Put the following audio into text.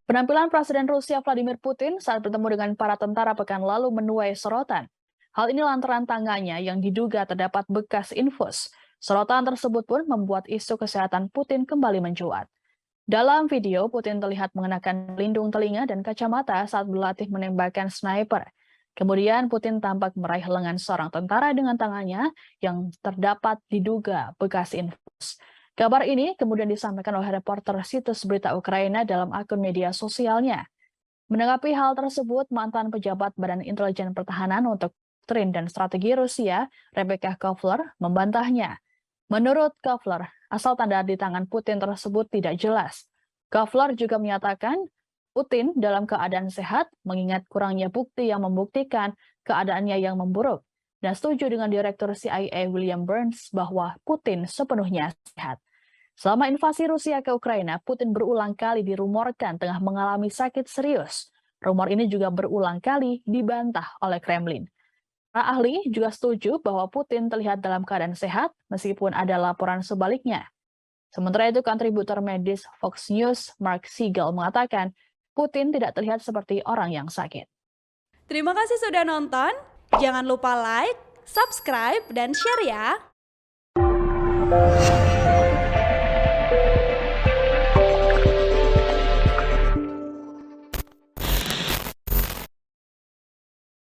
Penampilan Presiden Rusia Vladimir Putin saat bertemu dengan para tentara pekan lalu menuai sorotan. Hal ini lantaran tangannya yang diduga terdapat bekas infus. Sorotan tersebut pun membuat isu kesehatan Putin kembali mencuat. Dalam video, Putin terlihat mengenakan pelindung telinga dan kacamata saat berlatih menembakkan sniper. Kemudian Putin tampak meraih lengan seorang tentara dengan tangannya yang terdapat diduga bekas infus. Kabar ini kemudian disampaikan oleh reporter situs berita Ukraina dalam akun media sosialnya. Menanggapi hal tersebut, mantan pejabat Badan Intelijen Pertahanan untuk Doktrin dan Strategi Rusia, Rebecca Kovler, membantahnya. Menurut Kovler, asal tanda di tangan Putin tersebut tidak jelas. Kovler juga menyatakan Putin dalam keadaan sehat mengingat kurangnya bukti yang membuktikan keadaannya yang memburuk dan setuju dengan Direktur CIA William Burns bahwa Putin sepenuhnya sehat. Selama invasi Rusia ke Ukraina, Putin berulang kali dirumorkan tengah mengalami sakit serius. Rumor ini juga berulang kali dibantah oleh Kremlin. Para ahli juga setuju bahwa Putin terlihat dalam keadaan sehat meskipun ada laporan sebaliknya. Sementara itu, kontributor medis Fox News, Mark Siegel, mengatakan Putin tidak terlihat seperti orang yang sakit. Terima kasih sudah nonton. Jangan lupa like, subscribe, dan share ya.